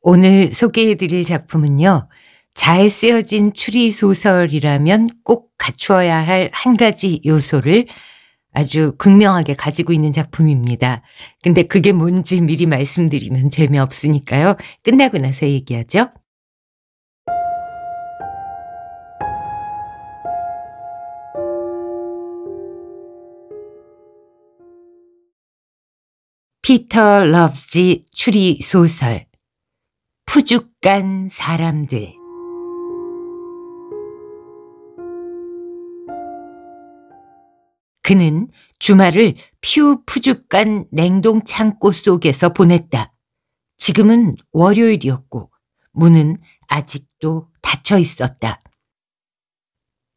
오늘 소개해드릴 작품은요. 잘 쓰여진 추리소설이라면 꼭 갖추어야 할 한 가지 요소를 아주 극명하게 가지고 있는 작품입니다. 근데 그게 뭔지 미리 말씀드리면 재미없으니까요. 끝나고 나서 얘기하죠. 피터 러브지 추리소설 푸죽간 사람들. 그는 주말을 퓨푸죽간 냉동 창고 속에서 보냈다. 지금은 월요일이었고 문은 아직도 닫혀 있었다.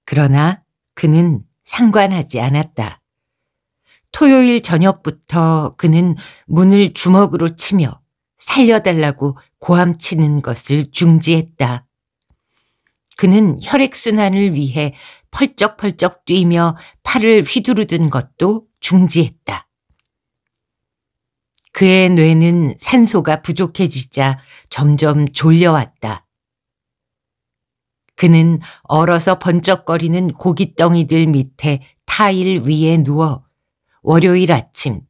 그러나 그는 상관하지 않았다. 토요일 저녁부터 그는 문을 주먹으로 치며 살려달라고 고함치는 것을 중지했다. 그는 혈액순환을 위해 펄쩍펄쩍 뛰며 팔을 휘두르던 것도 중지했다. 그의 뇌는 산소가 부족해지자 점점 졸려왔다. 그는 얼어서 번쩍거리는 고깃덩이들 밑에 타일 위에 누워 월요일 아침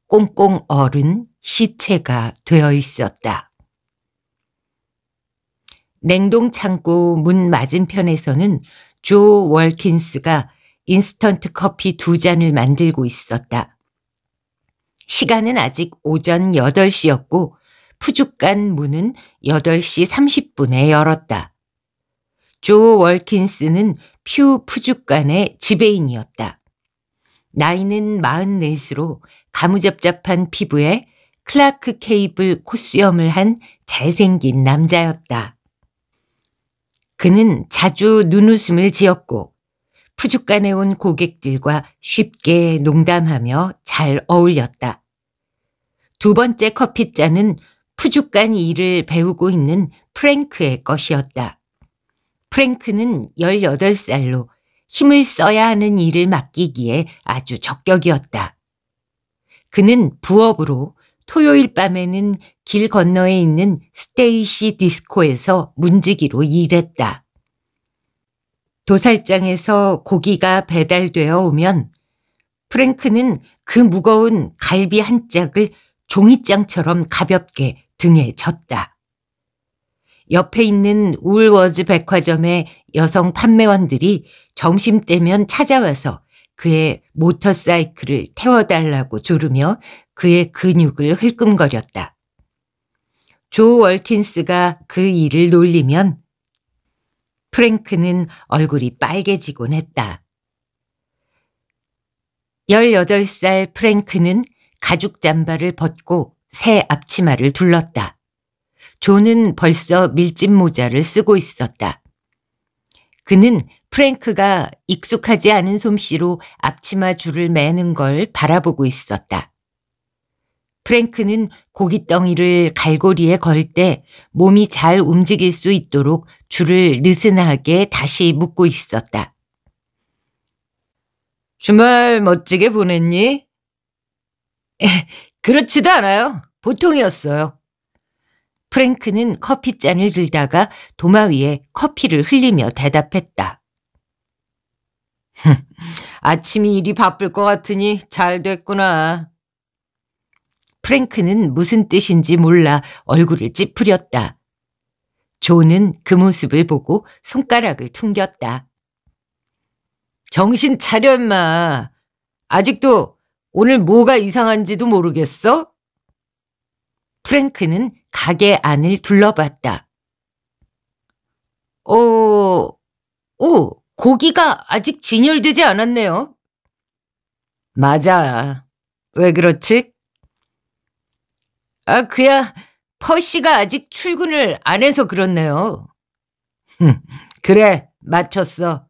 꽁꽁 얼은 시체가 되어 있었다. 냉동창고 문 맞은편에서는 조 월킨스가 인스턴트 커피 2잔을 만들고 있었다. 시간은 아직 오전 8시였고 푸죽간 문은 8시 30분에 열었다. 조 월킨스는 퓨 푸죽간의 지배인이었다. 나이는 44으로 가무잡잡한 피부에 클라크 케이블 콧수염을 한 잘생긴 남자였다. 그는 자주 눈웃음을 지었고 푸죽간에 온 고객들과 쉽게 농담하며 잘 어울렸다. 두 번째 커피잔은 푸죽간 일을 배우고 있는 프랭크의 것이었다. 프랭크는 18살로 힘을 써야 하는 일을 맡기기에 아주 적격이었다. 그는 부업으로 토요일 밤에는 길 건너에 있는 스테이시 디스코에서 문지기로 일했다. 도살장에서 고기가 배달되어 오면 프랭크는 그 무거운 갈비 한 짝을 종이장처럼 가볍게 등에 졌다. 옆에 있는 울워즈 백화점의 여성 판매원들이 점심때면 찾아와서 그의 모터사이클을 태워달라고 조르며 그의 근육을 흘끔거렸다. 조 월킨스가 그 일을 놀리면 프랭크는 얼굴이 빨개지곤 했다. 18살 프랭크는 가죽 잠바를 벗고 새 앞치마를 둘렀다. 조는 벌써 밀짚 모자를 쓰고 있었다. 그는 프랭크가 익숙하지 않은 솜씨로 앞치마 줄을 매는 걸 바라보고 있었다. 프랭크는 고깃덩이를 갈고리에 걸 때 몸이 잘 움직일 수 있도록 줄을 느슨하게 다시 묶고 있었다. 주말 멋지게 보냈니? 그렇지도 않아요. 보통이었어요. 프랭크는 커피잔을 들다가 도마 위에 커피를 흘리며 대답했다. 아침이 일이 바쁠 것 같으니 잘 됐구나. 프랭크는 무슨 뜻인지 몰라 얼굴을 찌푸렸다. 조는 그 모습을 보고 손가락을 퉁겼다. 정신 차려 임마. 아직도 오늘 뭐가 이상한지도 모르겠어? 프랭크는 가게 안을 둘러봤다. 고기가 아직 진열되지 않았네요. 맞아. 왜 그렇지? 그야 퍼시가 아직 출근을 안 해서 그렇네요. 그래, 맞췄어.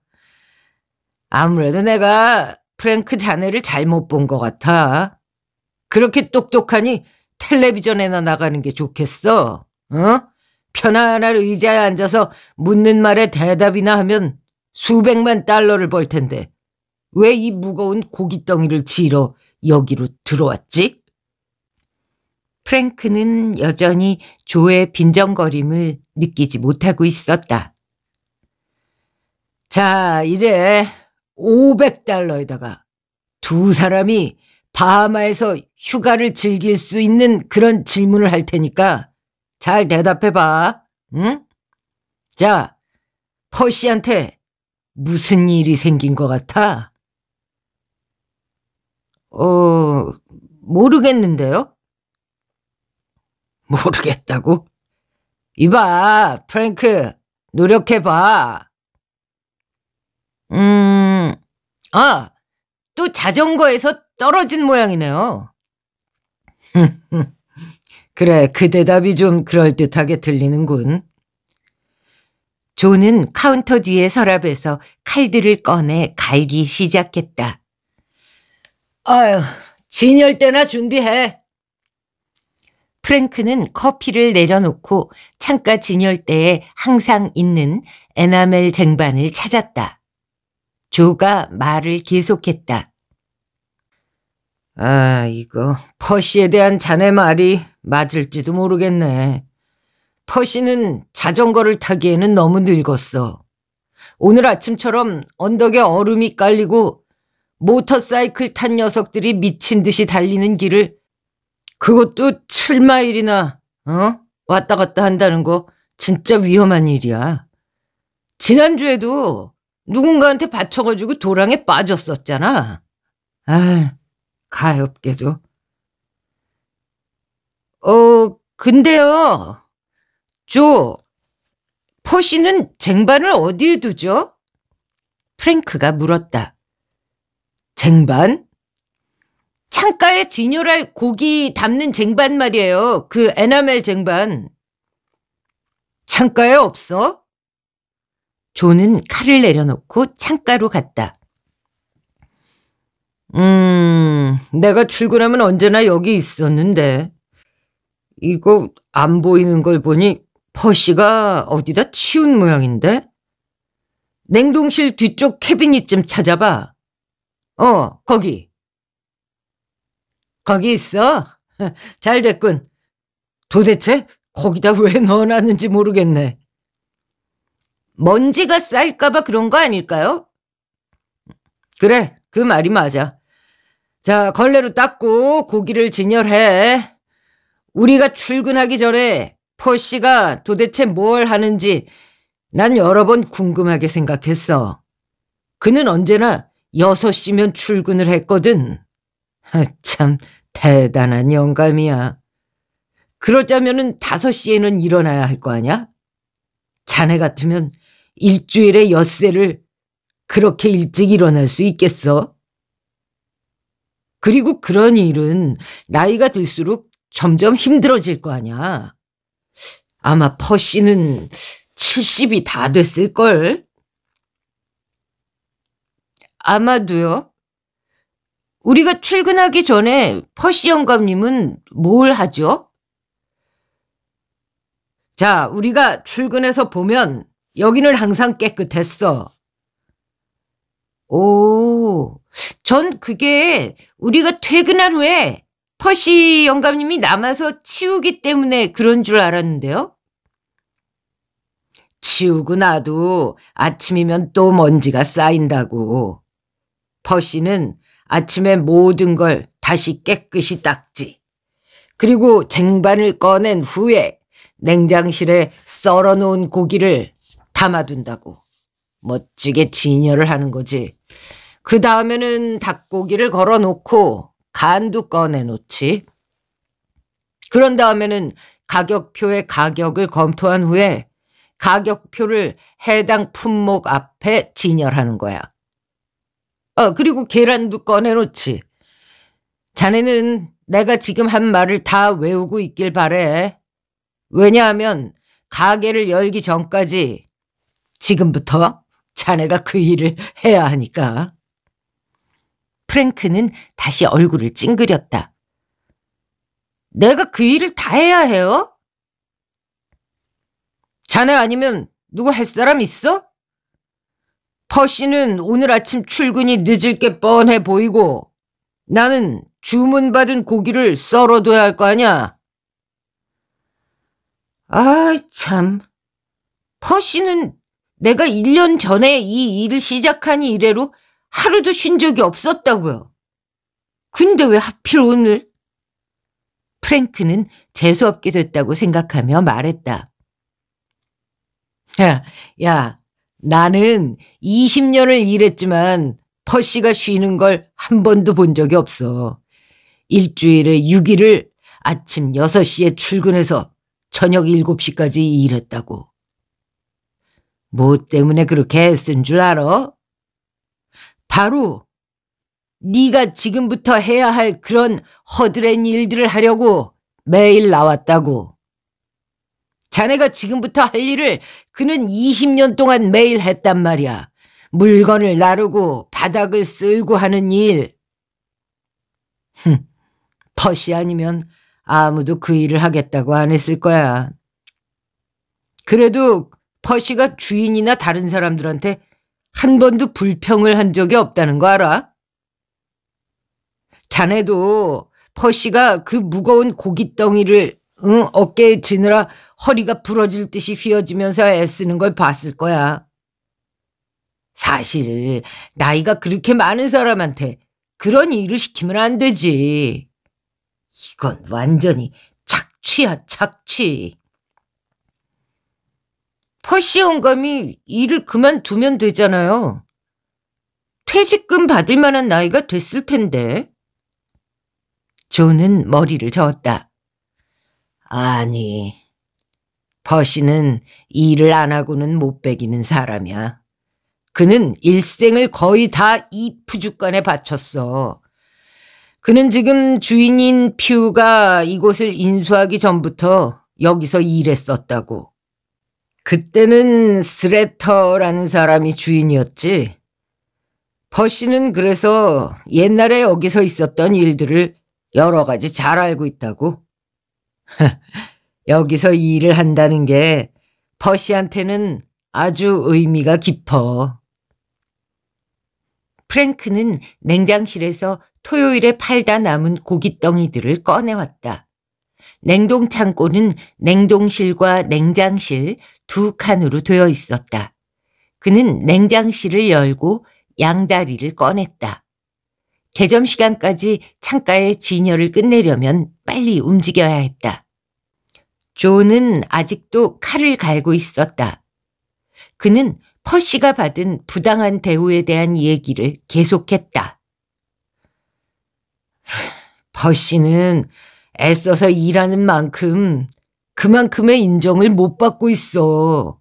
아무래도 내가 프랭크 자네를 잘못 본 것 같아. 그렇게 똑똑하니 텔레비전에나 나가는 게 좋겠어. 편안한 의자에 앉아서 묻는 말에 대답이나 하면 수백만 달러를 벌 텐데 왜 이 무거운 고깃덩이를 지러 여기로 들어왔지? 프랭크는 여전히 조의 빈정거림을 느끼지 못하고 있었다. 자, 이제 $500에다가 두 사람이 바하마에서 휴가를 즐길 수 있는 그런 질문을 할 테니까 잘 대답해봐. 응? 자, 퍼시한테 무슨 일이 생긴 것 같아? 모르겠는데요? 모르겠다고? 이봐, 프랭크, 노력해봐. 또 자전거에서 떨어진 모양이네요. 그래, 그 대답이 좀 그럴듯하게 들리는군. 조는 카운터 뒤에 서랍에서 칼들을 꺼내 갈기 시작했다. 아휴, 진열대나 준비해. 프랭크는 커피를 내려놓고 창가 진열대에 항상 있는 에나멜 쟁반을 찾았다. 조가 말을 계속했다. 아, 이거 퍼시에 대한 자네 말이 맞을지도 모르겠네. 퍼시는 자전거를 타기에는 너무 늙었어. 오늘 아침처럼 언덕에 얼음이 깔리고 모터사이클 탄 녀석들이 미친 듯이 달리는 길을, 그것도 7마일이나 왔다 갔다 한다는 거 진짜 위험한 일이야. 지난주에도 누군가한테 받쳐가지고 도랑에 빠졌었잖아. 아, 가엾게도. 근데요, 조, 퍼시는 쟁반을 어디에 두죠? 프랭크가 물었다. 쟁반? 창가에 진열할 고기 담는 쟁반 말이에요. 그 에나멜 쟁반. 창가에 없어? 조는 칼을 내려놓고 창가로 갔다. 내가 출근하면 언제나 여기 있었는데 이거 안 보이는 걸 보니 퍼시가 어디다 치운 모양인데? 냉동실 뒤쪽 캐비닛 찾아봐. 거기. 거기 있어? 잘 됐군. 도대체 거기다 왜 넣어놨는지 모르겠네. 먼지가 쌓일까봐 그런 거 아닐까요? 그래, 그 말이 맞아. 자, 걸레로 닦고 고기를 진열해. 우리가 출근하기 전에 퍼시가 도대체 뭘 하는지 난 여러 번 궁금하게 생각했어. 그는 언제나 6시면 출근을 했거든. 참 대단한 영감이야. 그러자면은 5시에는 일어나야 할 거 아냐? 자네 같으면 일주일에 엿새를 그렇게 일찍 일어날 수 있겠어? 그리고 그런 일은 나이가 들수록 점점 힘들어질 거 아냐? 아마 퍼시는 70이 다 됐을걸? 아마도요. 우리가 출근하기 전에 퍼시 영감님은 뭘 하죠? 자, 우리가 출근해서 보면 여기는 항상 깨끗했어. 오, 전 그게 우리가 퇴근한 후에 퍼시 영감님이 남아서 치우기 때문에 그런 줄 알았는데요. 치우고 나도 아침이면 또 먼지가 쌓인다고. 퍼시는 아침에 모든 걸 다시 깨끗이 닦지. 그리고 쟁반을 꺼낸 후에 냉장실에 썰어놓은 고기를 담아둔다고. 멋지게 진열을 하는 거지. 그 다음에는 닭고기를 걸어놓고 간도 꺼내놓지. 그런 다음에는 가격표의 가격을 검토한 후에 가격표를 해당 품목 앞에 진열하는 거야. 그리고 계란도 꺼내놓지. 자네는 내가 지금 한 말을 다 외우고 있길 바래. 왜냐하면 가게를 열기 전까지 지금부터 자네가 그 일을 해야 하니까. 프랭크는 다시 얼굴을 찡그렸다. 내가 그 일을 다 해야 해요? 자네 아니면 누구 할 사람 있어? 퍼시는 오늘 아침 출근이 늦을 게 뻔해 보이고 나는 주문받은 고기를 썰어둬야 할 거 아니야. 아, 참. 퍼시는 내가 1년 전에 이 일을 시작한 이래로 하루도 쉰 적이 없었다고요. 근데 왜 하필 오늘? 프랭크는 재수없게 됐다고 생각하며 말했다. 야, 나는 20년을 일했지만 퍼시가 쉬는 걸 한 번도 본 적이 없어. 일주일에 6일을 아침 6시에 출근해서 저녁 7시까지 일했다고. 뭐 때문에 그렇게 애쓴 줄 알아? 바로 네가 지금부터 해야 할 그런 허드렛 일들을 하려고 매일 나왔다고. 자네가 지금부터 할 일을 그는 20년 동안 매일 했단 말이야. 물건을 나르고 바닥을 쓸고 하는 일. 퍼시 아니면 아무도 그 일을 하겠다고 안 했을 거야. 그래도 퍼시가 주인이나 다른 사람들한테 한 번도 불평을 한 적이 없다는 거 알아? 자네도 퍼시가 그 무거운 고깃덩이를 어깨에 지느라 허리가 부러질 듯이 휘어지면서 애쓰는 걸 봤을 거야. 사실 나이가 그렇게 많은 사람한테 그런 일을 시키면 안 되지. 이건 완전히 착취야, 착취. 퍼시 영감이 일을 그만두면 되잖아요. 퇴직금 받을 만한 나이가 됐을 텐데. 조는 머리를 저었다. 아니, 퍼시는 일을 안 하고는 못 배기는 사람이야. 그는 일생을 거의 다 이 푸주간에 바쳤어. 그는 지금 주인인 퓨가 이곳을 인수하기 전부터 여기서 일했었다고. 그때는 스레터라는 사람이 주인이었지. 퍼시는 그래서 옛날에 여기서 있었던 일들을 여러 가지 잘 알고 있다고. 여기서 일을 한다는 게 퍼시한테는 아주 의미가 깊어. 프랭크는 냉장실에서 토요일에 팔다 남은 고깃덩이들을 꺼내왔다. 냉동창고는 냉동실과 냉장실 두 칸으로 되어 있었다. 그는 냉장실을 열고 양다리를 꺼냈다. 개점 시간까지 창가의 진열을 끝내려면 빨리 움직여야 했다. 조는 아직도 칼을 갈고 있었다. 그는 퍼시가 받은 부당한 대우에 대한 얘기를 계속했다. 퍼시는 애써서 일하는 만큼 그만큼의 인정을 못 받고 있어.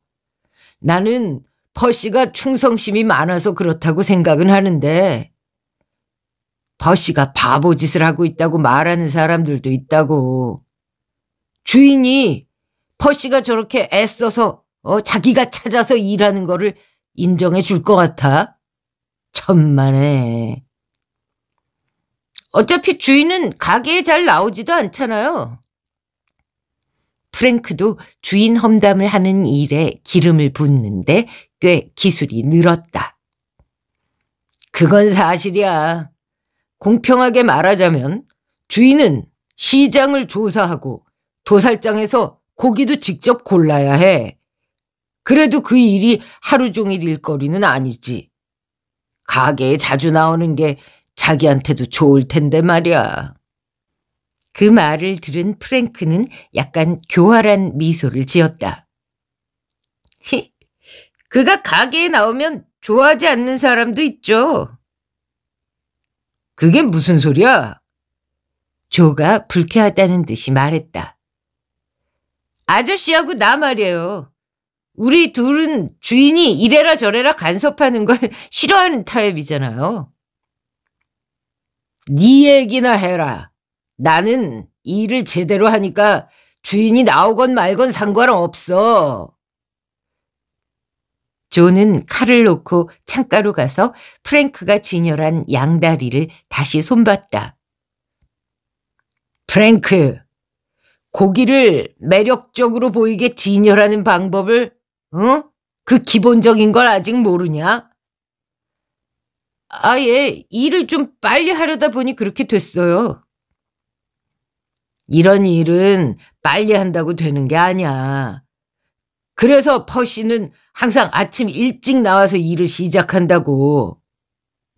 나는 퍼시가 충성심이 많아서 그렇다고 생각은 하는데 퍼시가 바보짓을 하고 있다고 말하는 사람들도 있다고. 주인이 퍼시가 저렇게 애써서 자기가 찾아서 일하는 거를 인정해 줄 것 같아? 천만에. 어차피 주인은 가게에 잘 나오지도 않잖아요. 프랭크도 주인 험담을 하는 일에 기름을 붓는데 꽤 기술이 늘었다. 그건 사실이야. 공평하게 말하자면 주인은 시장을 조사하고 도살장에서 고기도 직접 골라야 해. 그래도 그 일이 하루 종일 일거리는 아니지. 가게에 자주 나오는 게 자기한테도 좋을 텐데 말이야. 그 말을 들은 프랭크는 약간 교활한 미소를 지었다. 그가 가게에 나오면 좋아하지 않는 사람도 있죠. 그게 무슨 소리야? 조가 불쾌하다는 듯이 말했다. 아저씨하고 나 말이에요. 우리 둘은 주인이 이래라 저래라 간섭하는 걸 싫어하는 타입이잖아요. 네 얘기나 해라. 나는 일을 제대로 하니까 주인이 나오건 말건 상관없어. 조는 칼을 놓고 창가로 가서 프랭크가 진열한 양다리를 다시 손봤다. 프랭크, 고기를 매력적으로 보이게 진열하는 방법을 그 기본적인 걸 아직 모르냐? 아예 일을 좀 빨리 하려다 보니 그렇게 됐어요. 이런 일은 빨리 한다고 되는 게 아니야. 그래서 퍼시는 항상 아침 일찍 나와서 일을 시작한다고.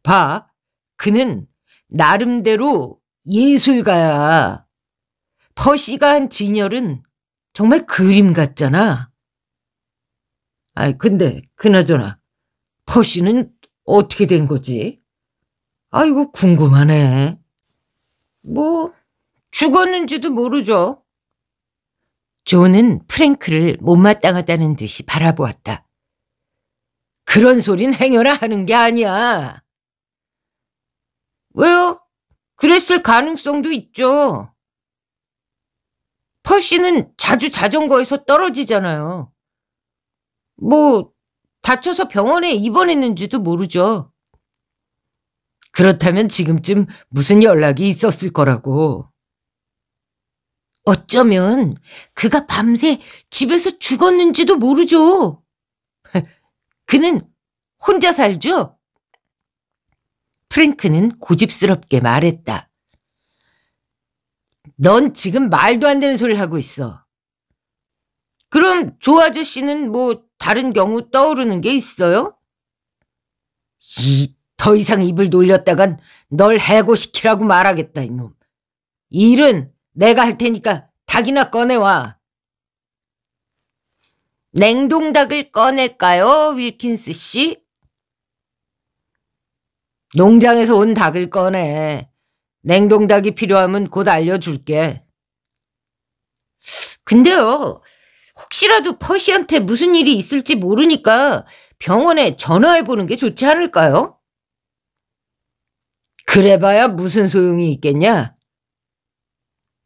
봐, 그는 나름대로 예술가야. 퍼시가 한 진열은 정말 그림 같잖아. 아이, 근데 그나저나 퍼시는 어떻게 된 거지? 아이고, 궁금하네. 뭐 죽었는지도 모르죠. 존은 프랭크를 못마땅하다는 듯이 바라보았다. 그런 소린 행여나 하는 게 아니야. 왜요? 그랬을 가능성도 있죠. 퍼시는 자주 자전거에서 떨어지잖아요. 뭐 다쳐서 병원에 입원했는지도 모르죠. 그렇다면 지금쯤 무슨 연락이 있었을 거라고. 어쩌면 그가 밤새 집에서 죽었는지도 모르죠. 그는 혼자 살죠? 프랭크는 고집스럽게 말했다. 넌 지금 말도 안 되는 소리를 하고 있어. 그럼 조 아저씨는 뭐 다른 경우 떠오르는 게 있어요? 더 이상 입을 놀렸다간 널 해고시키라고 말하겠다, 이놈. 이 일은 내가 할 테니까 닭이나 꺼내와. 냉동닭을 꺼낼까요, 윌킨스 씨? 농장에서 온 닭을 꺼내. 냉동닭이 필요하면 곧 알려줄게. 근데요, 혹시라도 퍼시한테 무슨 일이 있을지 모르니까 병원에 전화해보는 게 좋지 않을까요? 그래봐야 무슨 소용이 있겠냐?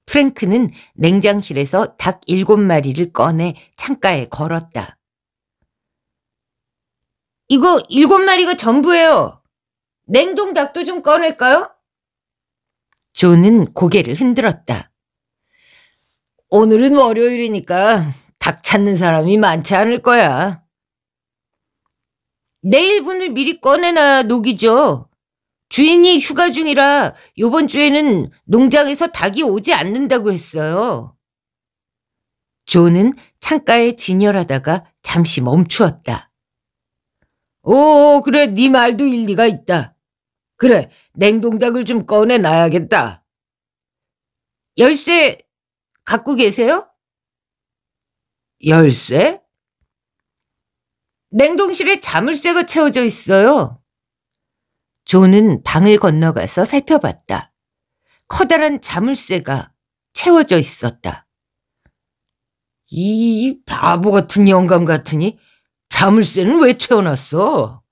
프랭크는 냉장실에서 닭 7마리를 꺼내 창가에 걸었다. 이거 7마리가 전부예요. 냉동 닭도 좀 꺼낼까요? 존은 고개를 흔들었다. 오늘은 월요일이니까 닭 찾는 사람이 많지 않을 거야. 내일분을 미리 꺼내놔야 녹이죠. 주인이 휴가 중이라 이번 주에는 농장에서 닭이 오지 않는다고 했어요. 존은 창가에 진열하다가 잠시 멈추었다. 오, 그래, 네 말도 일리가 있다. 그래, 냉동닭을 좀 꺼내놔야겠다. 열쇠 갖고 계세요? 열쇠? 냉동실에 자물쇠가 채워져 있어요. 존은 방을 건너가서 살펴봤다. 커다란 자물쇠가 채워져 있었다. 이 바보 같은 영감 같으니 자물쇠는 왜 채워놨어?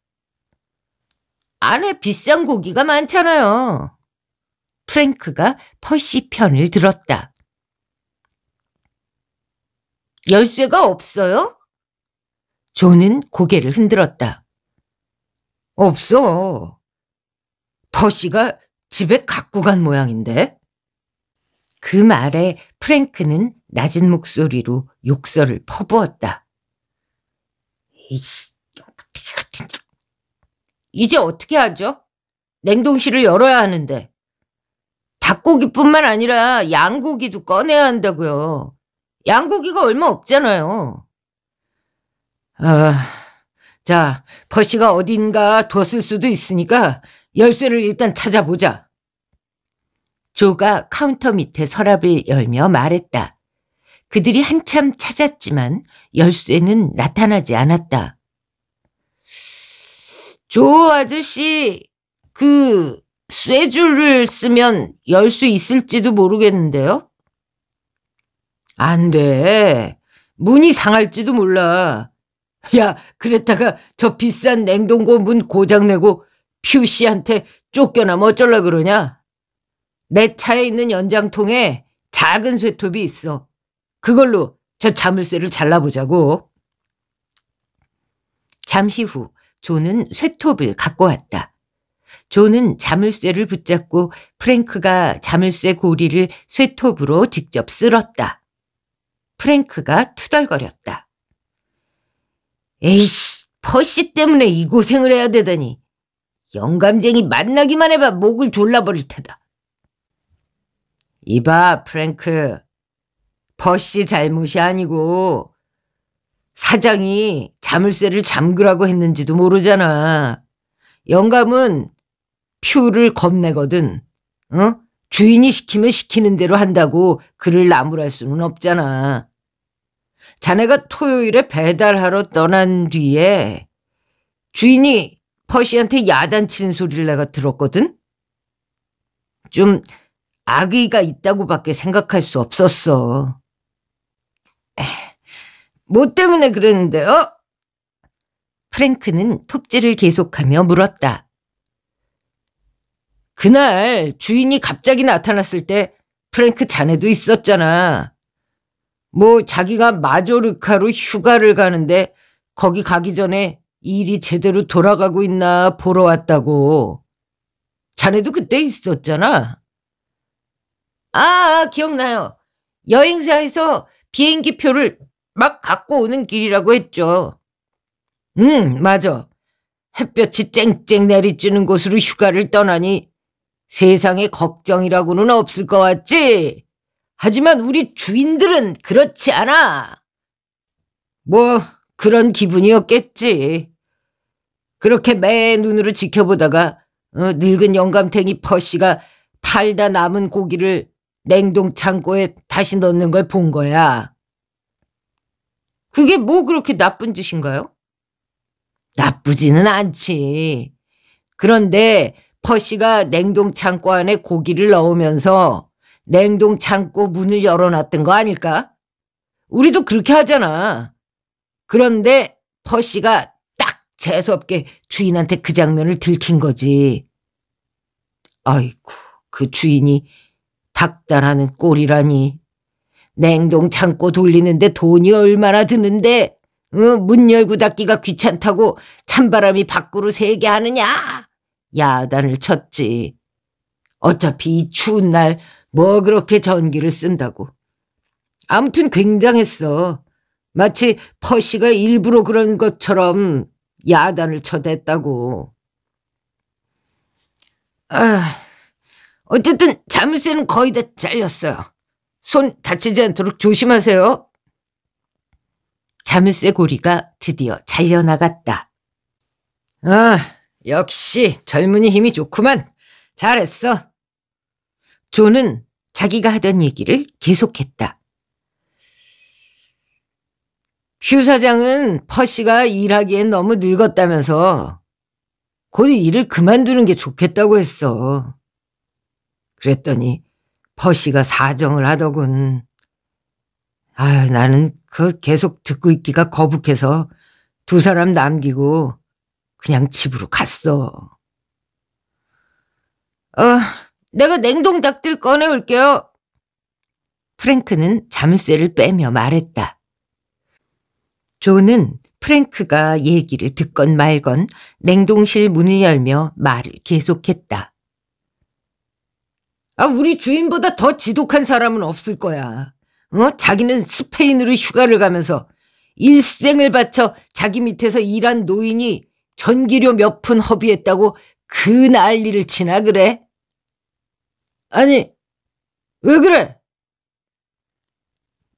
안에 비싼 고기가 많잖아요. 프랭크가 퍼시 편을 들었다. 열쇠가 없어요? 존은 고개를 흔들었다. 없어. 퍼시가 집에 갖고 간 모양인데? 그 말에 프랭크는 낮은 목소리로 욕설을 퍼부었다. 이제 어떻게 하죠? 냉동실을 열어야 하는데. 닭고기뿐만 아니라 양고기도 꺼내야 한다고요. 양고기가 얼마 없잖아요. 자, 퍼시가 어딘가 뒀을 수도 있으니까 열쇠를 일단 찾아보자. 조가 카운터 밑에 서랍을 열며 말했다. 그들이 한참 찾았지만 열쇠는 나타나지 않았다. 조 아저씨, 그 쇠줄을 쓰면 열 수 있을지도 모르겠는데요? 안 돼. 문이 상할지도 몰라. 야, 그랬다가 저 비싼 냉동고 문 고장내고 퓨 씨한테 쫓겨나면 어쩌려 그러냐? 내 차에 있는 연장통에 작은 쇠톱이 있어. 그걸로 저 자물쇠를 잘라보자고. 잠시 후 존은 쇠톱을 갖고 왔다. 존은 자물쇠를 붙잡고 프랭크가 자물쇠 고리를 쇠톱으로 직접 쓸었다. 프랭크가 투덜거렸다. 에이씨, 퍼시 때문에 이 고생을 해야 되다니. 영감쟁이 만나기만 해봐 목을 졸라버릴 테다. 이봐, 프랭크. 버시 잘못이 아니고 사장이 자물쇠를 잠그라고 했는지도 모르잖아. 영감은 퓨를 겁내거든. 어? 주인이 시키면 시키는 대로 한다고 그를 나무랄 수는 없잖아. 자네가 토요일에 배달하러 떠난 뒤에 주인이 퍼시한테 야단치는 소리를 내가 들었거든? 좀 악의가 있다고밖에 생각할 수 없었어. 뭐 때문에 그랬는데요? 프랭크는 톱질을 계속하며 물었다. 그날 주인이 갑자기 나타났을 때 프랭크 자네도 있었잖아. 뭐 자기가 마조르카로 휴가를 가는데 거기 가기 전에 일이 제대로 돌아가고 있나 보러 왔다고. 자네도 그때 있었잖아. 기억나요. 여행사에서 비행기 표를 막 갖고 오는 길이라고 했죠. 맞아. 햇볕이 쨍쨍 내리쬐는 곳으로 휴가를 떠나니 세상에 걱정이라고는 없을 것 같지? 하지만 우리 주인들은 그렇지 않아. 뭐 그런 기분이었겠지. 그렇게 매 눈으로 지켜보다가 늙은 영감탱이 퍼시가 팔다 남은 고기를 냉동 창고에 다시 넣는 걸 본 거야. 그게 뭐 그렇게 나쁜 짓인가요? 나쁘지는 않지. 그런데 퍼시가 냉동 창고 안에 고기를 넣으면서 냉동 창고 문을 열어놨던 거 아닐까? 우리도 그렇게 하잖아. 그런데 퍼시가 딱 재수없게 주인한테 그 장면을 들킨 거지. 아이고, 그 주인이 닥달하는 꼴이라니. 냉동 창고 돌리는데 돈이 얼마나 드는데 문 열고 닫기가 귀찮다고 찬바람이 밖으로 새게 하느냐? 야단을 쳤지. 어차피 이 추운 날 뭐 그렇게 전기를 쓴다고. 아무튼 굉장했어. 마치 퍼시가 일부러 그런 것처럼 야단을 쳐댔다고. 어쨌든 자물쇠는 거의 다 잘렸어요. 손 다치지 않도록 조심하세요. 자물쇠 고리가 드디어 잘려나갔다. 역시 젊은이 힘이 좋구만. 잘했어. 존은 자기가 하던 얘기를 계속했다. 휴 사장은 퍼시가 일하기엔 너무 늙었다면서 곧 일을 그만두는 게 좋겠다고 했어. 그랬더니 퍼시가 사정을 하더군. 나는 계속 듣고 있기가 거북해서 두 사람 남기고 그냥 집으로 갔어. 내가 냉동 닭들 꺼내올게요. 프랭크는 자물쇠를 빼며 말했다. 존은 프랭크가 얘기를 듣건 말건 냉동실 문을 열며 말을 계속했다. 우리 주인보다 더 지독한 사람은 없을 거야. 자기는 스페인으로 휴가를 가면서 일생을 바쳐 자기 밑에서 일한 노인이 전기료 몇 푼 허비했다고 그 난리를 치나 그래? 아니, 왜 그래?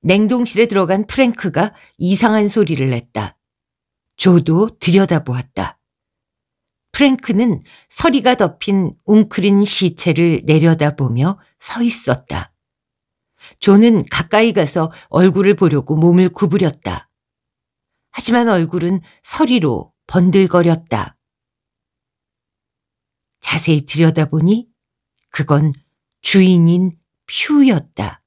냉동실에 들어간 프랭크가 이상한 소리를 냈다. 조도 들여다보았다. 프랭크는 서리가 덮인 웅크린 시체를 내려다보며 서 있었다. 조는 가까이 가서 얼굴을 보려고 몸을 구부렸다. 하지만 얼굴은 서리로 번들거렸다. 자세히 들여다보니 그건 주인인 퓨였다.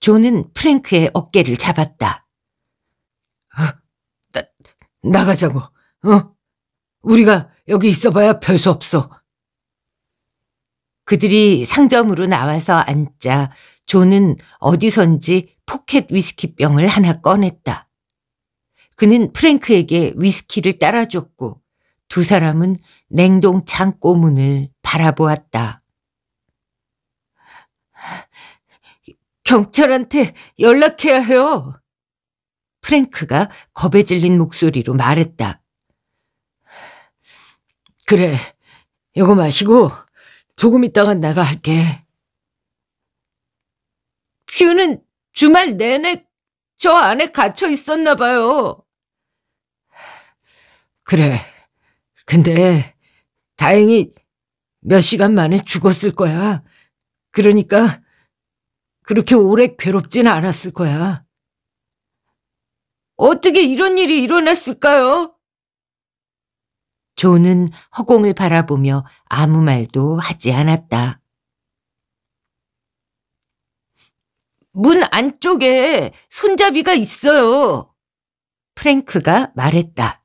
조는 프랭크의 어깨를 잡았다. 나가자고. 우리가 여기 있어봐야 별수 없어. 그들이 상점으로 나와서 앉자 조는 어디선지 포켓 위스키병을 하나 꺼냈다. 그는 프랭크에게 위스키를 따라줬고 두 사람은 냉동 창고 문을 바라보았다. 경찰한테 연락해야 해요. 프랭크가 겁에 질린 목소리로 말했다. 그래, 이거 마시고 조금 있다가 내가 할게. 퓨는 주말 내내 저 안에 갇혀 있었나 봐요. 그래. 근데 다행히 몇 시간 만에 죽었을 거야. 그러니까 그렇게 오래 괴롭진 않았을 거야. 어떻게 이런 일이 일어났을까요? 조는 허공을 바라보며 아무 말도 하지 않았다. 문 안쪽에 손잡이가 있어요. 프랭크가 말했다.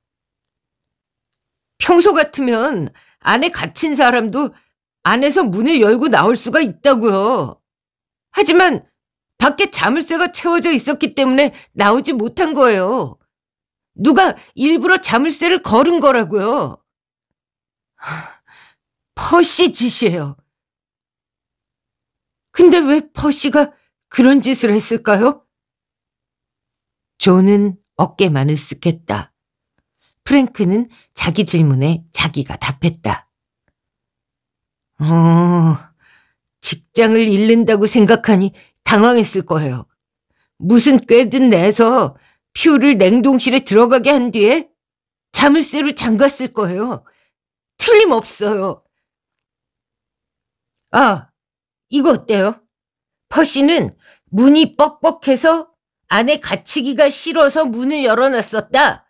평소 같으면 안에 갇힌 사람도 안에서 문을 열고 나올 수가 있다고요. 하지만 밖에 자물쇠가 채워져 있었기 때문에 나오지 못한 거예요. 누가 일부러 자물쇠를 걸은 거라고요. 퍼시 짓이에요. 근데 왜 퍼시가 그런 짓을 했을까요? 조는 어깨만을 쓱했다. 프랭크는 자기 질문에 자기가 답했다. 직장을 잃는다고 생각하니 당황했을 거예요. 무슨 꾀든 내서 퓨를 냉동실에 들어가게 한 뒤에 자물쇠로 잠갔을 거예요. 틀림없어요. 아, 이거 어때요? 퍼시는 문이 뻑뻑해서 안에 갇히기가 싫어서 문을 열어놨었다.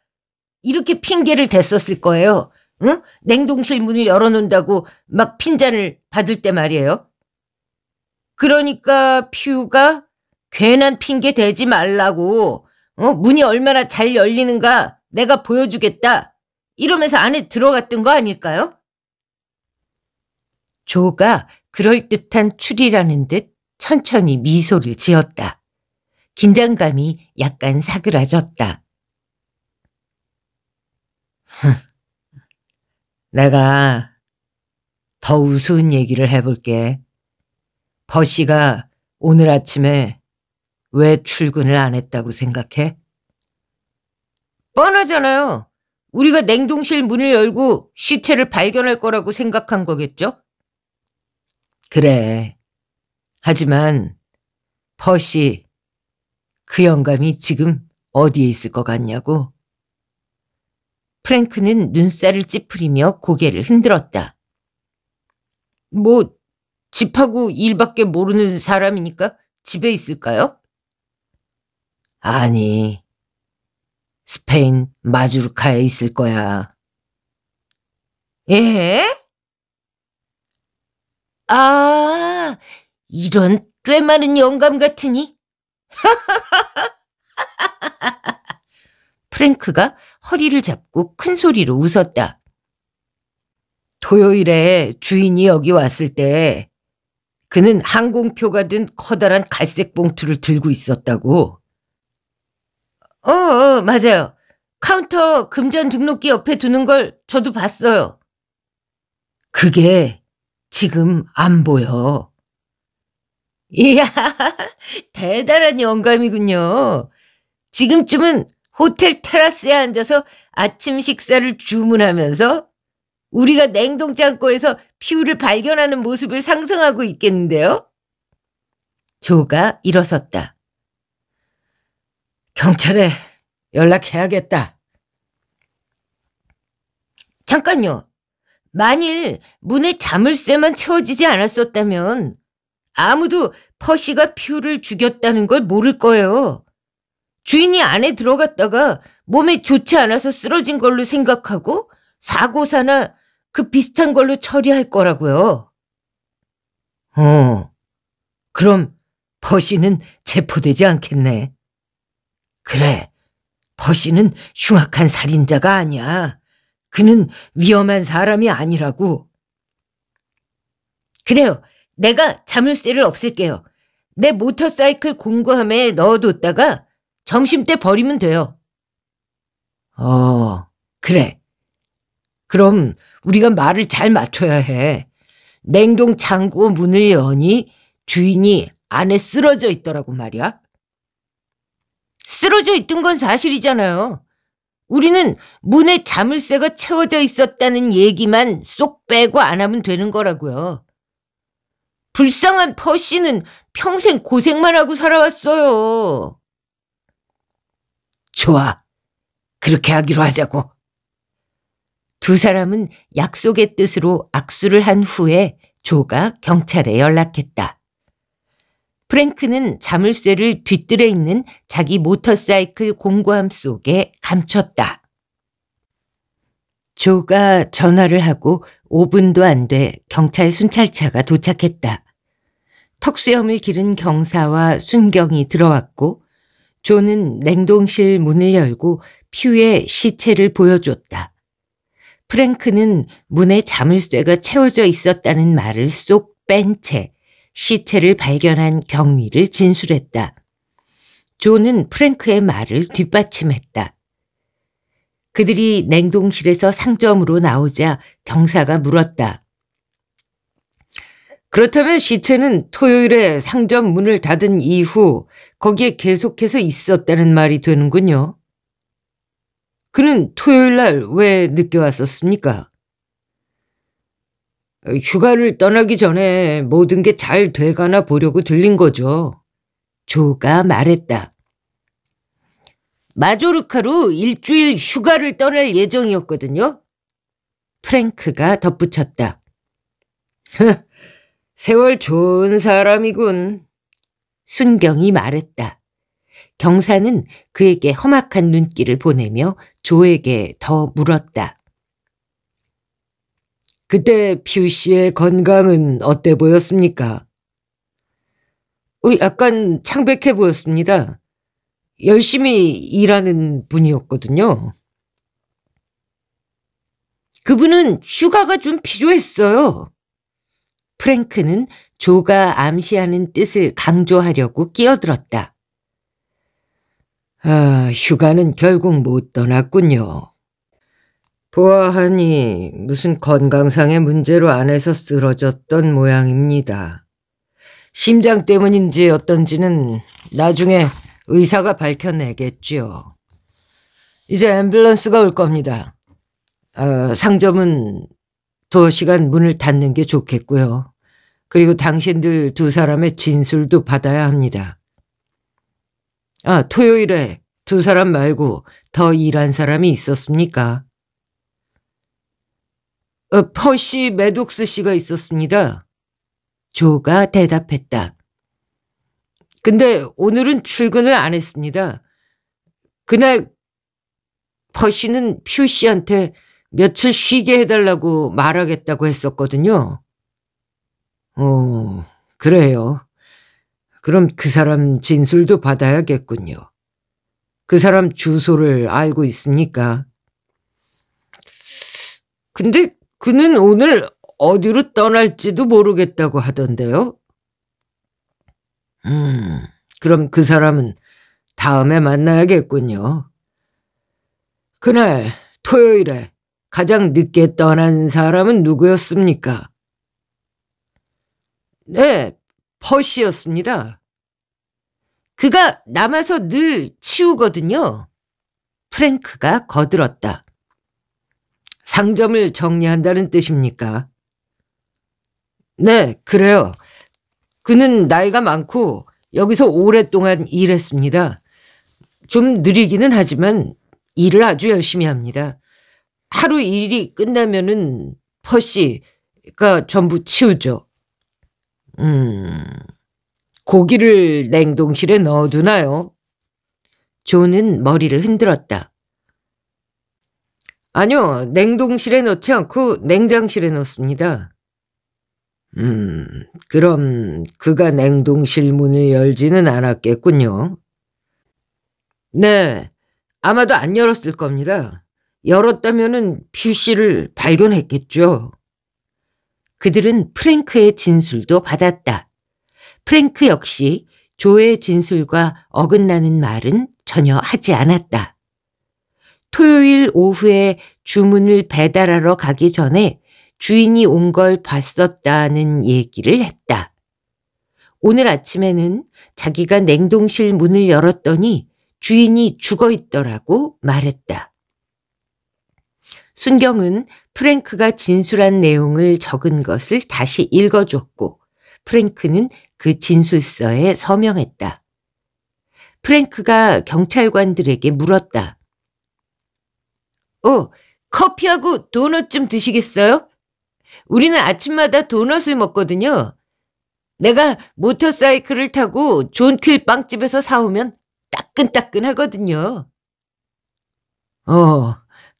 이렇게 핑계를 댔었을 거예요. 응? 냉동실 문을 열어놓는다고 막 핀잔을 받을 때 말이에요. 그러니까 퓨가 괜한 핑계 대지 말라고 문이 얼마나 잘 열리는가 내가 보여주겠다. 이러면서 안에 들어갔던 거 아닐까요? 조가 그럴듯한 추리라는 듯 천천히 미소를 지었다. 긴장감이 약간 사그라졌다. 내가 더 우스운 얘기를 해볼게. 버시가 오늘 아침에 왜 출근을 안 했다고 생각해? 뻔하잖아요. 우리가 냉동실 문을 열고 시체를 발견할 거라고 생각한 거겠죠? 그래. 하지만 버시, 그 영감이 지금 어디에 있을 것 같냐고? 프랭크는 눈살을 찌푸리며 고개를 흔들었다. 뭐 집하고 일밖에 모르는 사람이니까 집에 있을까요? 아니, 스페인 마주르카에 있을 거야. 예? 아, 이런 꽤 많은 영감 같으니? 프랭크가 허리를 잡고 큰 소리로 웃었다. 토요일에 주인이 여기 왔을 때 그는 항공표가 든 커다란 갈색 봉투를 들고 있었다고. 맞아요. 카운터 금전 등록기 옆에 두는 걸 저도 봤어요. 그게 지금 안 보여. 이야, 대단한 영감이군요. 지금쯤은 호텔 테라스에 앉아서 아침 식사를 주문하면서 우리가 냉동창고에서 퓨를 발견하는 모습을 상상하고 있겠는데요? 조가 일어섰다. 경찰에 연락해야겠다. 잠깐요. 만일 문에 자물쇠만 채워지지 않았었다면 아무도 퍼시가 퓨를 죽였다는 걸 모를 거예요. 주인이 안에 들어갔다가 몸에 좋지 않아서 쓰러진 걸로 생각하고 사고사나 그 비슷한 걸로 처리할 거라고요. 그럼 퍼시는 체포되지 않겠네. 그래, 퍼시는 흉악한 살인자가 아니야. 그는 위험한 사람이 아니라고. 그래요. 내가 자물쇠를 없앨게요. 내 모터사이클 공구함에 넣어뒀다가 점심때 버리면 돼요. 그래. 그럼 우리가 말을 잘 맞춰야 해. 냉동 창고 문을 여니 주인이 안에 쓰러져 있더라고 말이야. 쓰러져 있던 건 사실이잖아요. 우리는 문에 자물쇠가 채워져 있었다는 얘기만 쏙 빼고 안 하면 되는 거라고요. 불쌍한 퍼시는 평생 고생만 하고 살아왔어요. 좋아. 그렇게 하기로 하자고. 두 사람은 약속의 뜻으로 악수를 한 후에 조가 경찰에 연락했다. 프랭크는 자물쇠를 뒤뜰에 있는 자기 모터사이클 공구함 속에 감췄다. 조가 전화를 하고 5분도 안 돼 경찰 순찰차가 도착했다. 턱수염을 기른 경사와 순경이 들어왔고 조는 냉동실 문을 열고 퓨의 시체를 보여줬다. 프랭크는 문에 자물쇠가 채워져 있었다는 말을 쏙 뺀 채 시체를 발견한 경위를 진술했다. 조는 프랭크의 말을 뒷받침했다. 그들이 냉동실에서 상점으로 나오자 경사가 물었다. 그렇다면 시체는 토요일에 상점 문을 닫은 이후 거기에 계속해서 있었다는 말이 되는군요. 그는 토요일 날 왜 늦게 왔었습니까? 휴가를 떠나기 전에 모든 게 잘 돼가나 보려고 들린 거죠. 조가 말했다. 마조르카로 일주일 휴가를 떠날 예정이었거든요. 프랭크가 덧붙였다. 세월 좋은 사람이군. 순경이 말했다. 경사는 그에게 험악한 눈길을 보내며 조에게 더 물었다. 그때 퓨 씨의 건강은 어때 보였습니까? 약간 창백해 보였습니다. 열심히 일하는 분이었거든요. 그분은 휴가가 좀 필요했어요. 프랭크는 조가 암시하는 뜻을 강조하려고 끼어들었다. 휴가는 결국 못 떠났군요. 보아하니 무슨 건강상의 문제로 안에서 쓰러졌던 모양입니다. 심장 때문인지 어떤지는 나중에 의사가 밝혀내겠죠. 이제 앰뷸런스가 올 겁니다. 상점은 2시간 문을 닫는 게 좋겠고요. 그리고 당신들 두 사람의 진술도 받아야 합니다. 토요일에 두 사람 말고 더 일한 사람이 있었습니까? 퍼시 매독스 씨가 있었습니다. 조가 대답했다. 근데 오늘은 출근을 안 했습니다. 그날 퍼시는 퓨 씨한테 며칠 쉬게 해달라고 말하겠다고 했었거든요. 그래요. 그럼 그 사람 진술도 받아야겠군요. 그 사람 주소를 알고 있습니까? 근데 그는 오늘 어디로 떠날지도 모르겠다고 하던데요. 그럼 그 사람은 다음에 만나야겠군요. 그날 토요일에 가장 늦게 떠난 사람은 누구였습니까? 네, 퍼시였습니다. 그가 남아서 늘 치우거든요. 프랭크가 거들었다. 상점을 정리한다는 뜻입니까? 네, 그래요. 그는 나이가 많고 여기서 오랫동안 일했습니다. 좀 느리기는 하지만 일을 아주 열심히 합니다. 하루 일이 끝나면은 퍼시가 전부 치우죠. 고기를 냉동실에 넣어두나요? 조는 머리를 흔들었다. 아니요, 냉동실에 넣지 않고 냉장실에 넣습니다. 그럼 그가 냉동실 문을 열지는 않았겠군요. 네, 아마도 안 열었을 겁니다. 열었다면은 퓨 씨를 발견했겠죠. 그들은 프랭크의 진술도 받았다. 프랭크 역시 조의 진술과 어긋나는 말은 전혀 하지 않았다. 토요일 오후에 주문을 배달하러 가기 전에 주인이 온 걸 봤었다는 얘기를 했다. 오늘 아침에는 자기가 냉동실 문을 열었더니 주인이 죽어 있더라고 말했다. 순경은 프랭크가 진술한 내용을 적은 것을 다시 읽어줬고 프랭크는 그 진술서에 서명했다. 프랭크가 경찰관들에게 물었다. 커피하고 도넛 좀 드시겠어요? 우리는 아침마다 도넛을 먹거든요. 내가 모터사이클을 타고 존퀼 빵집에서 사오면 따끈따끈하거든요.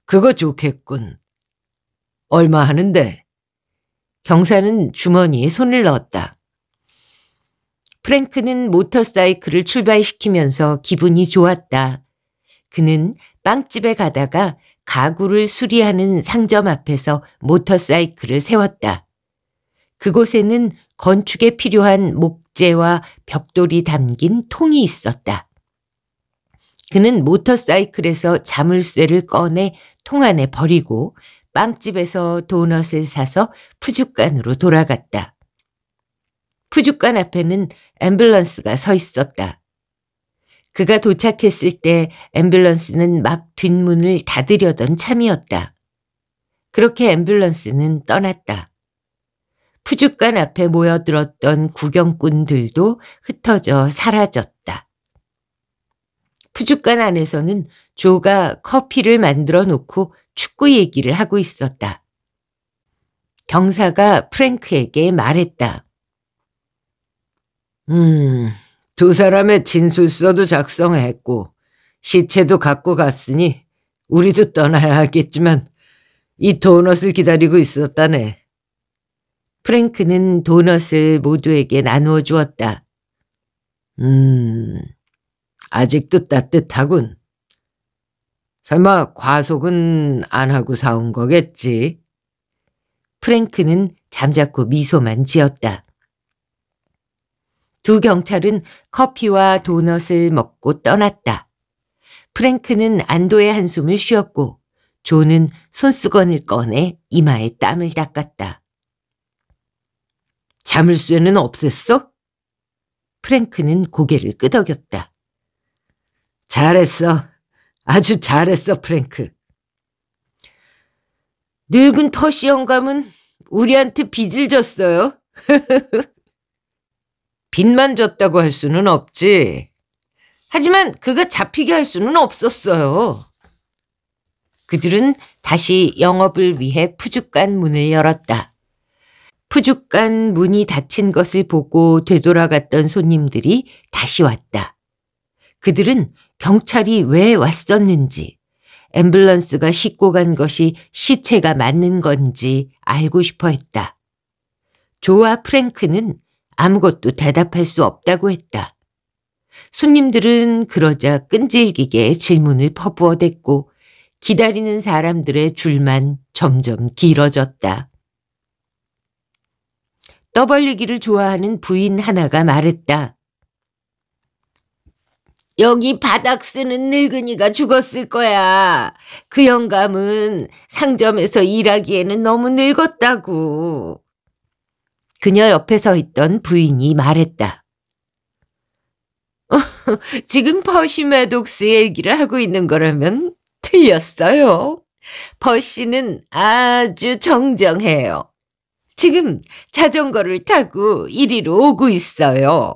그거 좋겠군. 얼마 하는데? 경사는 주머니에 손을 넣었다. 프랭크는 모터사이클을 출발시키면서 기분이 좋았다. 그는 빵집에 가다가 가구를 수리하는 상점 앞에서 모터사이클을 세웠다. 그곳에는 건축에 필요한 목재와 벽돌이 담긴 통이 있었다. 그는 모터사이클에서 자물쇠를 꺼내 통 안에 버리고 빵집에서 도넛을 사서 푸줏간으로 돌아갔다. 푸줏간 앞에는 앰뷸런스가 서 있었다. 그가 도착했을 때 앰뷸런스는 막 뒷문을 닫으려던 참이었다. 그렇게 앰뷸런스는 떠났다. 푸줏간 앞에 모여들었던 구경꾼들도 흩어져 사라졌다. 푸줏간 안에서는 조가 커피를 만들어 놓고 축구 얘기를 하고 있었다. 경사가 프랭크에게 말했다. 두 사람의 진술서도 작성했고 시체도 갖고 갔으니 우리도 떠나야 하겠지만 이 도넛을 기다리고 있었다네. 프랭크는 도넛을 모두에게 나누어 주었다. 아직도 따뜻하군. 설마 과속은 안 하고 사온 거겠지? 프랭크는 잠자코 미소만 지었다. 두 경찰은 커피와 도넛을 먹고 떠났다. 프랭크는 안도의 한숨을 쉬었고 조는 손수건을 꺼내 이마에 땀을 닦았다. 자물쇠는 없앴어? 프랭크는 고개를 끄덕였다. 잘했어. 아주 잘했어, 프랭크. 늙은 퍼시 영감은 우리한테 빚을 졌어요. 빚만 졌다고 할 수는 없지. 하지만 그가 잡히게 할 수는 없었어요. 그들은 다시 영업을 위해 푸줏간 문을 열었다. 푸줏간 문이 닫힌 것을 보고 되돌아갔던 손님들이 다시 왔다. 그들은 경찰이 왜 왔었는지, 앰뷸런스가 싣고 간 것이 시체가 맞는 건지 알고 싶어 했다. 조와 프랭크는 아무것도 대답할 수 없다고 했다. 손님들은 그러자 끈질기게 질문을 퍼부어댔고 기다리는 사람들의 줄만 점점 길어졌다. 떠벌리기를 좋아하는 부인 하나가 말했다. 여기 바닥 쓰는 늙은이가 죽었을 거야. 그 영감은 상점에서 일하기에는 너무 늙었다고. 그녀 옆에 서 있던 부인이 말했다. 지금 퍼시 매독스 얘기를 하고 있는 거라면 틀렸어요. 퍼시는 아주 정정해요. 지금 자전거를 타고 이리로 오고 있어요.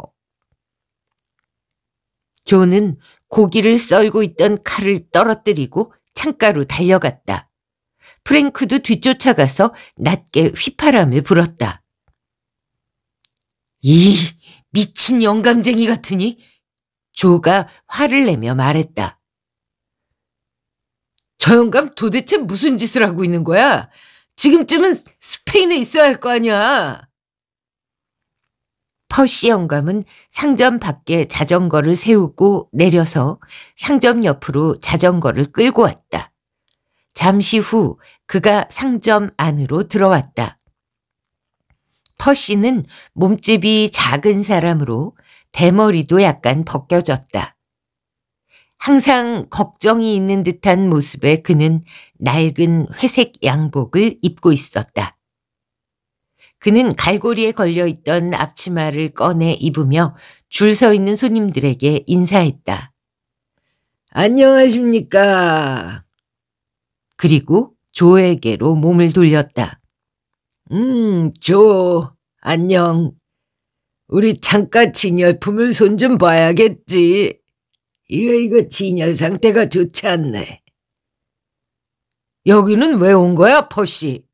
조는 고기를 썰고 있던 칼을 떨어뜨리고 창가로 달려갔다. 프랭크도 뒤쫓아가서 낮게 휘파람을 불었다. 이 미친 영감쟁이 같으니? 조가 화를 내며 말했다. 저 영감 도대체 무슨 짓을 하고 있는 거야? 지금쯤은 스페인에 있어야 할 거 아니야. 퍼시 영감은 상점 밖에 자전거를 세우고 내려서 상점 옆으로 자전거를 끌고 왔다. 잠시 후 그가 상점 안으로 들어왔다. 퍼시는 몸집이 작은 사람으로 대머리도 약간 벗겨졌다. 항상 걱정이 있는 듯한 모습에 그는 낡은 회색 양복을 입고 있었다. 그는 갈고리에 걸려있던 앞치마를 꺼내 입으며 줄 서 있는 손님들에게 인사했다. 안녕하십니까. 그리고 조에게로 몸을 돌렸다. 조, 안녕. 우리 창가 진열품을 손 좀 봐야겠지. 이거 진열 상태가 좋지 않네. 여기는 왜 온 거야, 퍼시?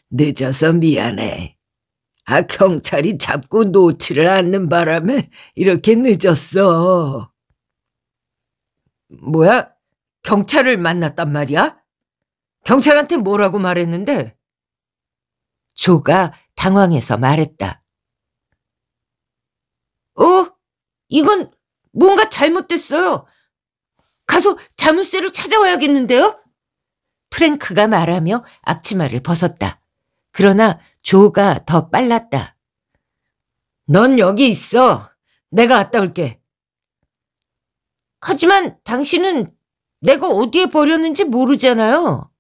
늦어서 미안해. 경찰이 잡고 놓지를 않는 바람에 이렇게 늦었어. 뭐야? 경찰을 만났단 말이야? 경찰한테 뭐라고 말했는데? 조가 당황해서 말했다. 이건 뭔가 잘못됐어요. 가서 자물쇠를 찾아와야겠는데요? 프랭크가 말하며 앞치마를 벗었다. 그러나 조가 더 빨랐다. 넌 여기 있어. 내가 갔다 올게. 하지만 당신은 내가 어디에 버렸는지 모르잖아요.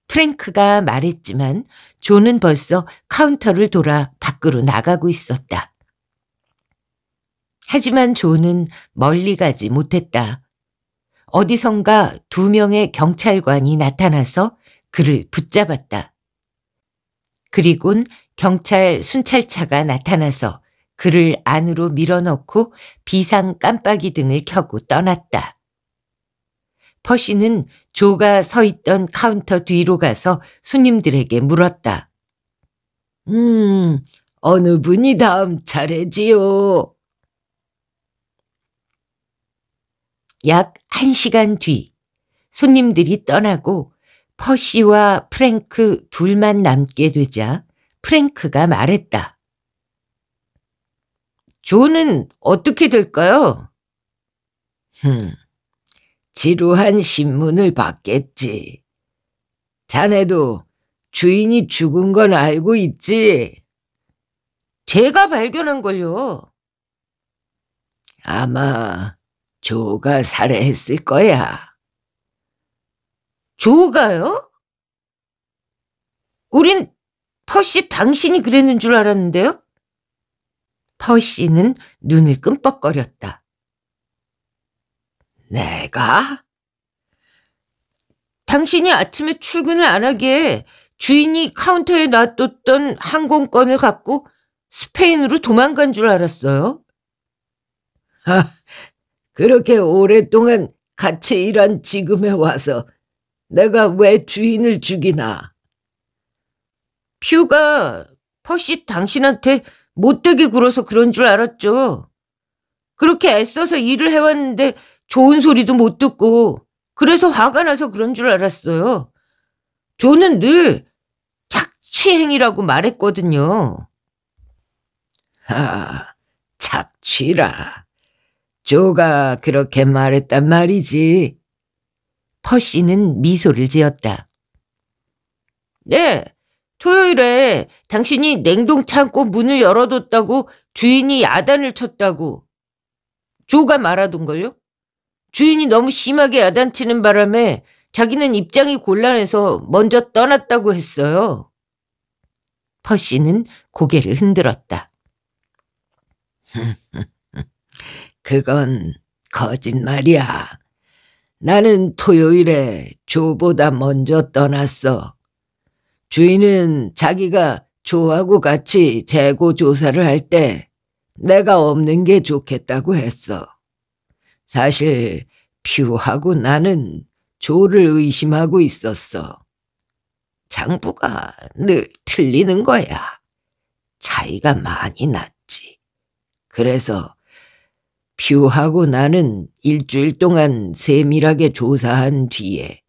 프랭크가 말했지만 조는 벌써 카운터를 돌아 밖으로 나가고 있었다. 하지만 조는 멀리 가지 못했다. 어디선가 2명의 경찰관이 나타나서 그를 붙잡았다. 그리곤 경찰 순찰차가 나타나서 그를 안으로 밀어넣고 비상 깜빡이 등을 켜고 떠났다. 퍼시는 조가 서 있던 카운터 뒤로 가서 손님들에게 물었다. 어느 분이 다음 차례지요? 약 1시간 뒤 손님들이 떠나고 퍼시와 프랭크 둘만 남게 되자 프랭크가 말했다. 조는 어떻게 될까요? 지루한 신문을 봤겠지. 자네도 주인이 죽은 건 알고 있지? 제가 발견한 걸요. 아마 조가 살해했을 거야. 조가요? 우린 퍼시 당신이 그랬는 줄 알았는데요? 퍼시는 눈을 끔뻑거렸다. 내가? 당신이 아침에 출근을 안 하기에 주인이 카운터에 놔뒀던 항공권을 갖고 스페인으로 도망간 줄 알았어요. 그렇게 오랫동안 같이 일한 지금에 와서 내가 왜 주인을 죽이나? 퓨가 퍼시 당신한테 못되게 굴어서 그런 줄 알았죠. 그렇게 애써서 일을 해왔는데 좋은 소리도 못 듣고 그래서 화가 나서 그런 줄 알았어요. 조는 늘 착취행위라고 말했거든요. 착취라. 조가 그렇게 말했단 말이지. 퍼시는 미소를 지었다. 네, 토요일에 당신이 냉동 창고 문을 열어뒀다고 주인이 야단을 쳤다고 조가 말하던걸요? 주인이 너무 심하게 야단치는 바람에 자기는 입장이 곤란해서 먼저 떠났다고 했어요. 퍼시는 고개를 흔들었다. 그건 거짓말이야. 나는 토요일에 조보다 먼저 떠났어. 주인은 자기가 조하고 같이 재고 조사를 할 때 내가 없는 게 좋겠다고 했어. 사실 퓨하고 나는 조를 의심하고 있었어. 장부가 늘 틀리는 거야. 차이가 많이 났지. 그래서 퓨하고 나는 일주일 동안 세밀하게 조사한 뒤에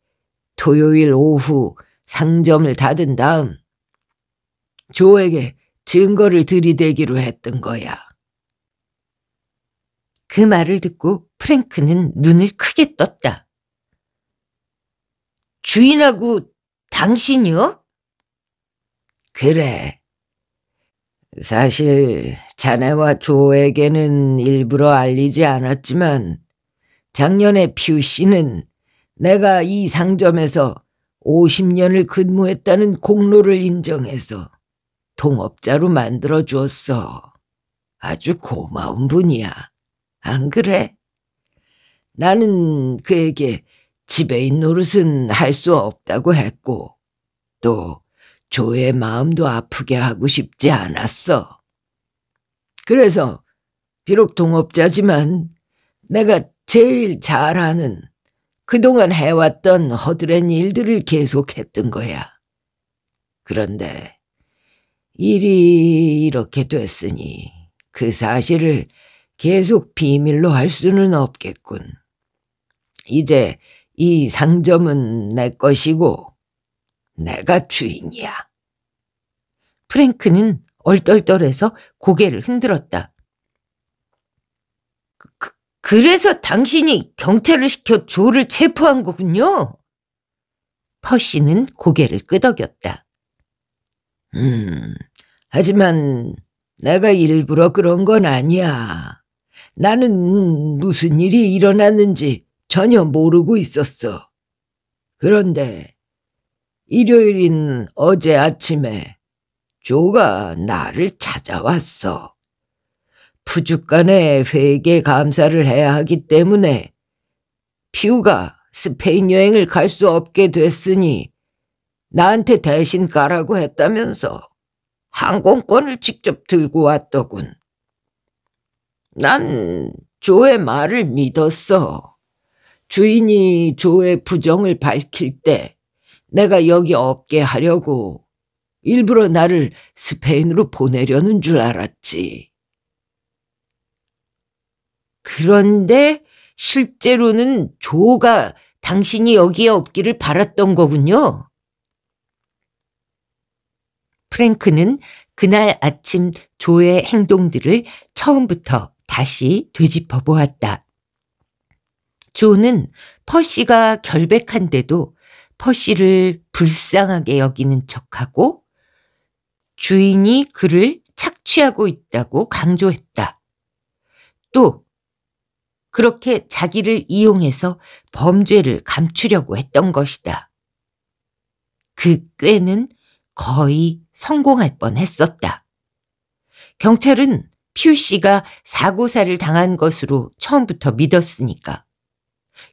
토요일 오후 상점을 닫은 다음 조에게 증거를 들이대기로 했던 거야. 그 말을 듣고 프랭크는 눈을 크게 떴다. 주인하고 당신이요? 그래. 사실 자네와 조에게는 일부러 알리지 않았지만 작년에 퓨 씨는 내가 이 상점에서 50년을 근무했다는 공로를 인정해서 동업자로 만들어 주었어. 아주 고마운 분이야. 안 그래? 나는 그에게 지배인 노릇은 할 수 없다고 했고 또 조의 마음도 아프게 하고 싶지 않았어. 그래서 비록 동업자지만 내가 제일 잘하는 그동안 해왔던 허드렛 일들을 계속했던 거야. 그런데 일이 이렇게 됐으니 그 사실을 계속 비밀로 할 수는 없겠군. 이제 이 상점은 내 것이고 내가 주인이야. 프랭크는 얼떨떨해서 고개를 흔들었다. 그래서 당신이 경찰을 시켜 조를 체포한 거군요? 퍼시는 고개를 끄덕였다. 하지만 내가 일부러 그런 건 아니야. 나는 무슨 일이 일어났는지 전혀 모르고 있었어. 그런데 일요일인 어제 아침에 조가 나를 찾아왔어. 푸주간에 회계 감사를 해야 하기 때문에 퓨가 스페인 여행을 갈 수 없게 됐으니 나한테 대신 가라고 했다면서 항공권을 직접 들고 왔더군. 난 조의 말을 믿었어. 주인이 조의 부정을 밝힐 때 내가 여기 없게 하려고 일부러 나를 스페인으로 보내려는 줄 알았지. 그런데 실제로는 조가 당신이 여기에 없기를 바랐던 거군요. 프랭크는 그날 아침 조의 행동들을 처음부터 다시 되짚어 보았다. 조는 퍼시가 결백한데도 퍼시를 불쌍하게 여기는 척하고 주인이 그를 착취하고 있다고 강조했다. 또 그렇게 자기를 이용해서 범죄를 감추려고 했던 것이다. 그 꾀는 거의 성공할 뻔했었다. 경찰은 퓨 씨가 사고사를 당한 것으로 처음부터 믿었으니까.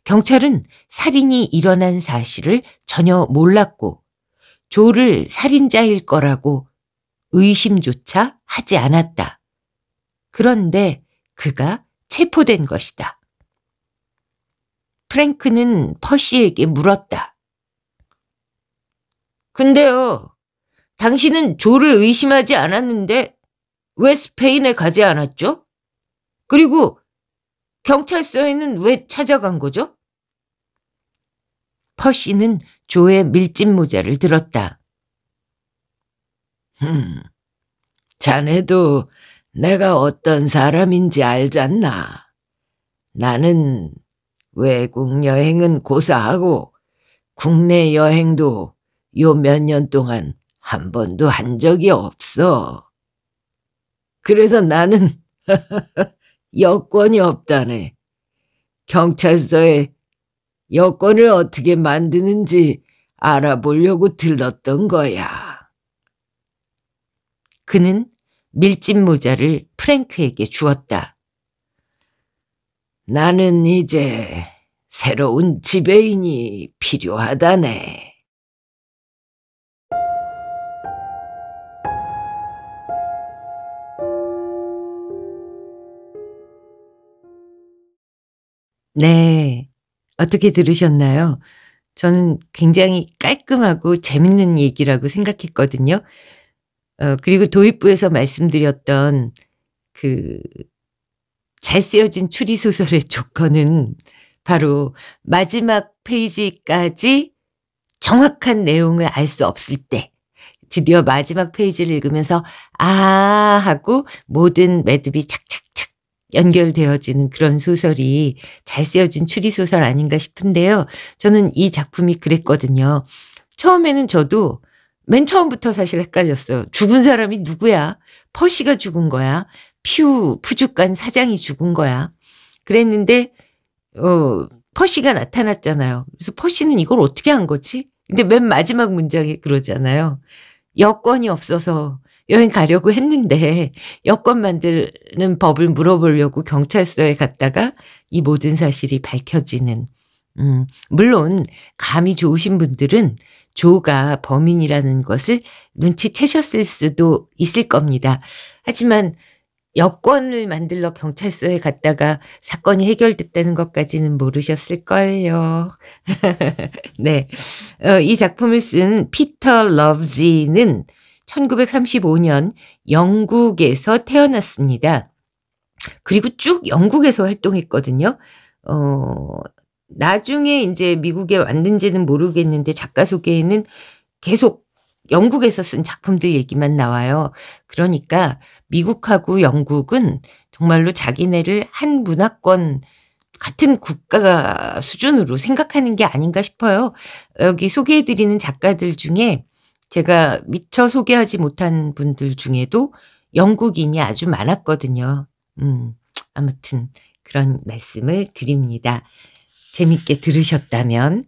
경찰은 살인이 일어난 사실을 전혀 몰랐고 조를 살인자일 거라고 의심조차 하지 않았다. 그런데 그가 체포된 것이다. 프랭크는 퍼시에게 물었다. 근데요, 당신은 조를 의심하지 않았는데 왜 스페인에 가지 않았죠? 그리고 경찰서에는 왜 찾아간 거죠? 퍼시는 조의 밀짚 모자를 들었다. 자네도 내가 어떤 사람인지 알잖나. 나는 외국 여행은 고사하고 국내 여행도 요 몇 년 동안 한 번도 한 적이 없어. 그래서 나는 여권이 없다네. 경찰서에 여권을 어떻게 만드는지 알아보려고 들렀던 거야. 그는 밀짚 모자를 프랭크에게 주었다. 나는 이제 새로운 지배인이 필요하다네. 네, 어떻게 들으셨나요? 저는 굉장히 깔끔하고 재밌는 얘기라고 생각했거든요. 그리고 도입부에서 말씀드렸던 그 잘 쓰여진 추리소설의 조건은 바로 마지막 페이지까지 정확한 내용을 알 수 없을 때 드디어 마지막 페이지를 읽으면서 아 하고 모든 매듭이 착착착 연결되어지는 그런 소설이 잘 쓰여진 추리소설 아닌가 싶은데요. 저는 이 작품이 그랬거든요. 처음에는 저도 맨 처음부터 사실 헷갈렸어요. 죽은 사람이 누구야? 퍼시가 죽은 거야? 푸주간 사장이 죽은 거야? 그랬는데 퍼시가 나타났잖아요. 그래서 퍼시는 이걸 어떻게 한 거지? 근데 맨 마지막 문장에 그러잖아요. 여권이 없어서 여행 가려고 했는데 여권 만드는 법을 물어보려고 경찰서에 갔다가 이 모든 사실이 밝혀지는 물론 감이 좋으신 분들은 조가 범인이라는 것을 눈치채셨을 수도 있을 겁니다. 하지만 여권을 만들러 경찰서에 갔다가 사건이 해결됐다는 것까지는 모르셨을걸요. 네. 이 작품을 쓴 피터 러브지는 1935년 영국에서 태어났습니다. 그리고 쭉 영국에서 활동했거든요. 나중에 이제 미국에 왔는지는 모르겠는데 작가 소개에는 계속 영국에서 쓴 작품들 얘기만 나와요. 그러니까 미국하고 영국은 정말로 자기네를 한 문화권 같은 국가 수준으로 생각하는 게 아닌가 싶어요. 여기 소개해드리는 작가들 중에 제가 미처 소개하지 못한 분들 중에도 영국인이 아주 많았거든요. 아무튼 그런 말씀을 드립니다. 재밌게 들으셨다면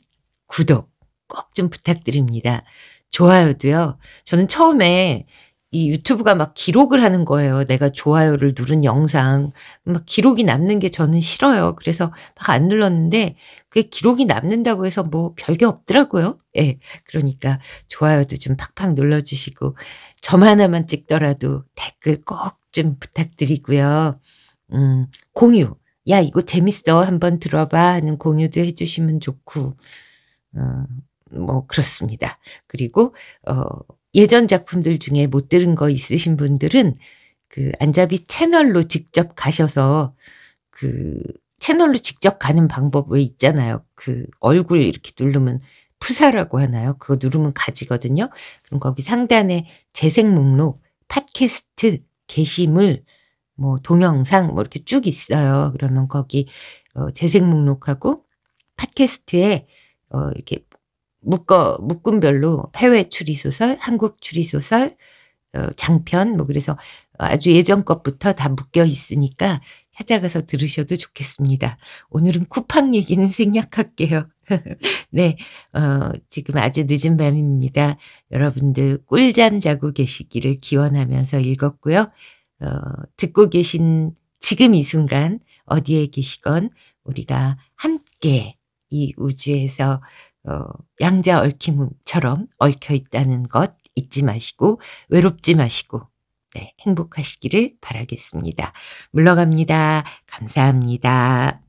구독 꼭 좀 부탁드립니다. 좋아요도요. 저는 처음에 이 유튜브가 막 기록을 하는 거예요. 내가 좋아요를 누른 영상. 막 기록이 남는 게 저는 싫어요. 그래서 막 안 눌렀는데 그게 기록이 남는다고 해서 뭐 별게 없더라고요. 예. 그러니까 좋아요도 좀 팍팍 눌러주시고 점 하나만 찍더라도 댓글 꼭 좀 부탁드리고요. 공유. 야, 이거 재밌어. 한번 들어봐 하는 공유도 해주시면 좋고, 뭐, 그렇습니다. 그리고, 예전 작품들 중에 못 들은 거 있으신 분들은 그 안잡이 채널로 직접 가셔서 그 채널로 직접 가는 방법 왜 있잖아요. 그 얼굴 이렇게 누르면 푸사라고 하나요? 그거 누르면 가지거든요. 그럼 거기 상단에 재생 목록, 팟캐스트, 게시물, 뭐 동영상 뭐 이렇게 쭉 있어요. 그러면 거기 재생 목록하고 팟캐스트에 이렇게 묶음별로 해외 추리소설, 한국 추리소설, 장편 뭐 그래서 아주 예전 것부터 다 묶여 있으니까 찾아가서 들으셔도 좋겠습니다. 오늘은 쿠팡 얘기는 생략할게요. 네, 지금 아주 늦은 밤입니다. 여러분들 꿀잠 자고 계시기를 기원하면서 읽었고요. 듣고 계신 지금 이 순간 어디에 계시건 우리가 함께 이 우주에서 양자 얽힘처럼 얽혀 있다는 것 잊지 마시고 외롭지 마시고 네, 행복하시기를 바라겠습니다. 물러갑니다. 감사합니다.